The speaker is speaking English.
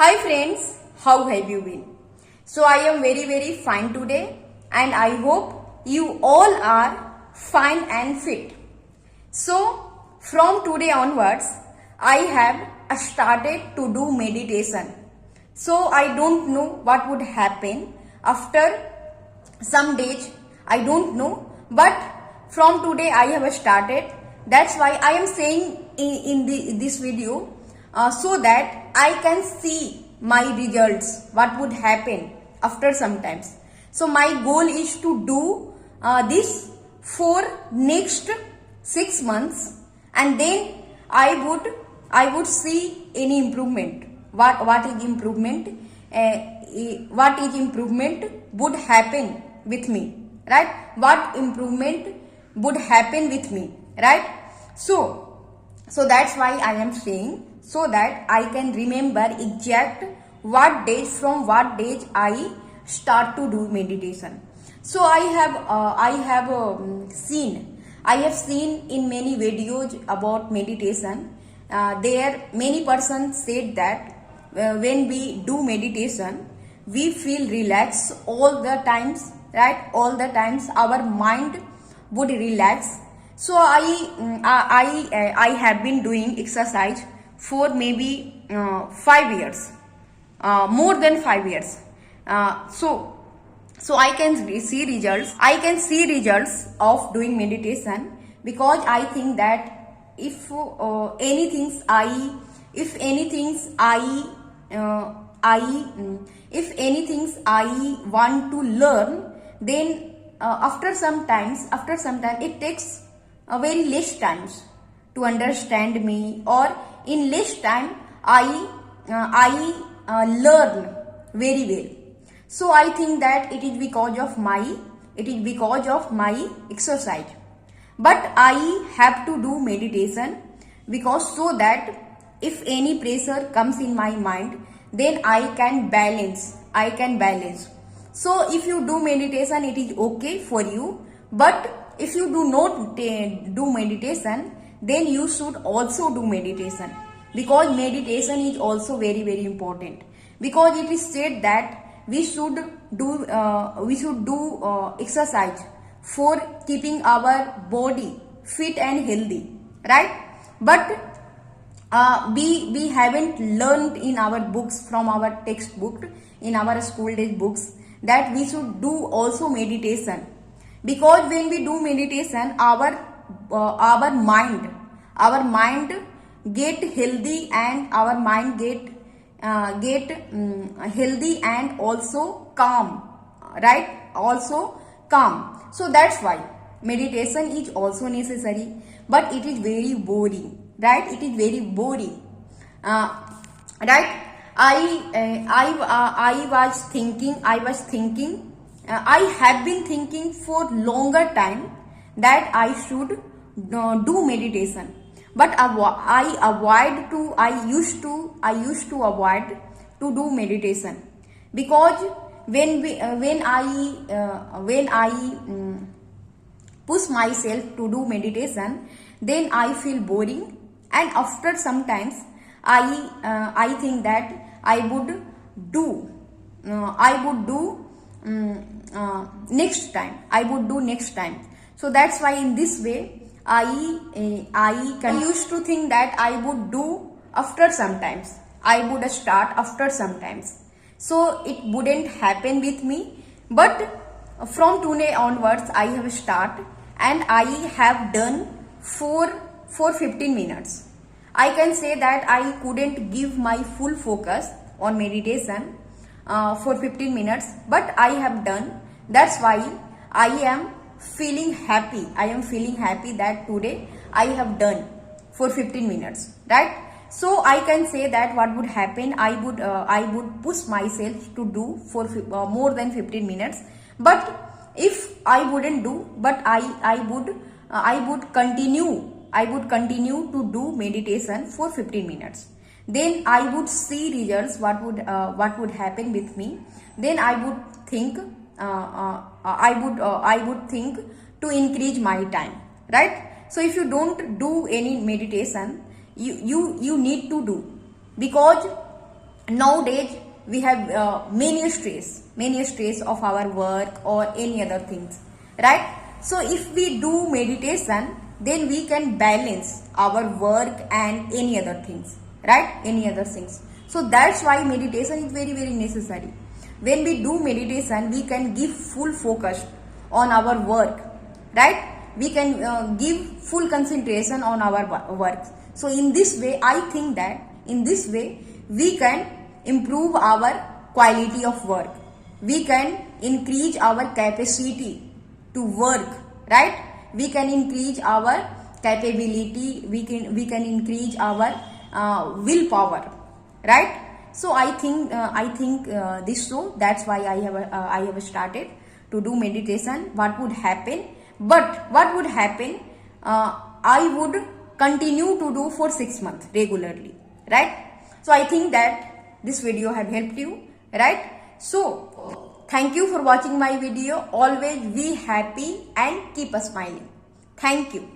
Hi friends, how have you been? So I am very fine today and I hope you all are fine and fit. So from today onwards, I have started to do meditation. So I don't know what would happen after some days, I don't know, but from today I have started. That's why I am saying in this video so that I can see my results, what would happen after some times. So my goal is to do this for next 6 months, and then I would see any improvement. What is improvement? What is improvement would happen with me, right? What improvement would happen with me, right? So that's why I am saying, so that I can remember exact what days from what days I start to do meditation. So I have seen in many videos about meditation. There many persons said that when we do meditation, we feel relaxed all the times, right? All the times our mind would relax. So I have been doing exercise for maybe 5 years, more than 5 years. So I can see results. I can see results of doing meditation, because I think that if anything I want to learn, then after some time it takes a very less times to understand me, or in less time I learn very well. So I think that it is because of my exercise. But I have to do meditation, because so that if any pressure comes in my mind, then I can balance. So if you do meditation, it is okay for you. But if you do not do meditation, then you should also do meditation, because meditation is also very important. Because it is said that we should do exercise for keeping our body fit and healthy, right? But we haven't learned in our books, from our textbook, in our school days books, that we should do also meditation. Because when we do meditation, our mind get healthy, and our mind get healthy and also calm, right? Also calm. So that's why meditation is also necessary, but it is very boring, right? It is very boring, right? I was thinking, I have been thinking for longer time that I should do meditation, but I used to avoid to do meditation, because when I push myself to do meditation, then I feel boring, and after sometimes I think that I would do next time. So that's why in this way I used to think that I would do after sometimes. I would start after sometimes. So it wouldn't happen with me. But from today onwards, I have started, and I have done for 15 minutes. I can say that I couldn't give my full focus on meditation for 15 minutes, but I have done. That's why I am feeling happy. That today I have done for 15 minutes, right? So I can say that what would happen, I would push myself to do for more than 15 minutes. But if I wouldn't do, but I would continue to do meditation for 15 minutes. Then I would see results, what would happen with me. Then I would think I would think to increase my time, right? So if you don't do any meditation, you need to do, because nowadays we have many stress of our work or any other things, right? So if we do meditation, then we can balance our work and any other things, right? Any other things. So that's why meditation is very very necessary. When we do meditation, we can give full focus on our work, right? We can give full concentration on our work. So in this way, I think that in this way we can improve our quality of work. We can increase our capacity to work, right? We can increase our capability. We can increase our willpower, right? So I think this. So that's why I have started to do meditation. What would happen? But what would happen? I would continue to do for 6 months regularly, right? So I think that this video have helped you, right? So thank you for watching my video. Always be happy and keep smiling. Thank you.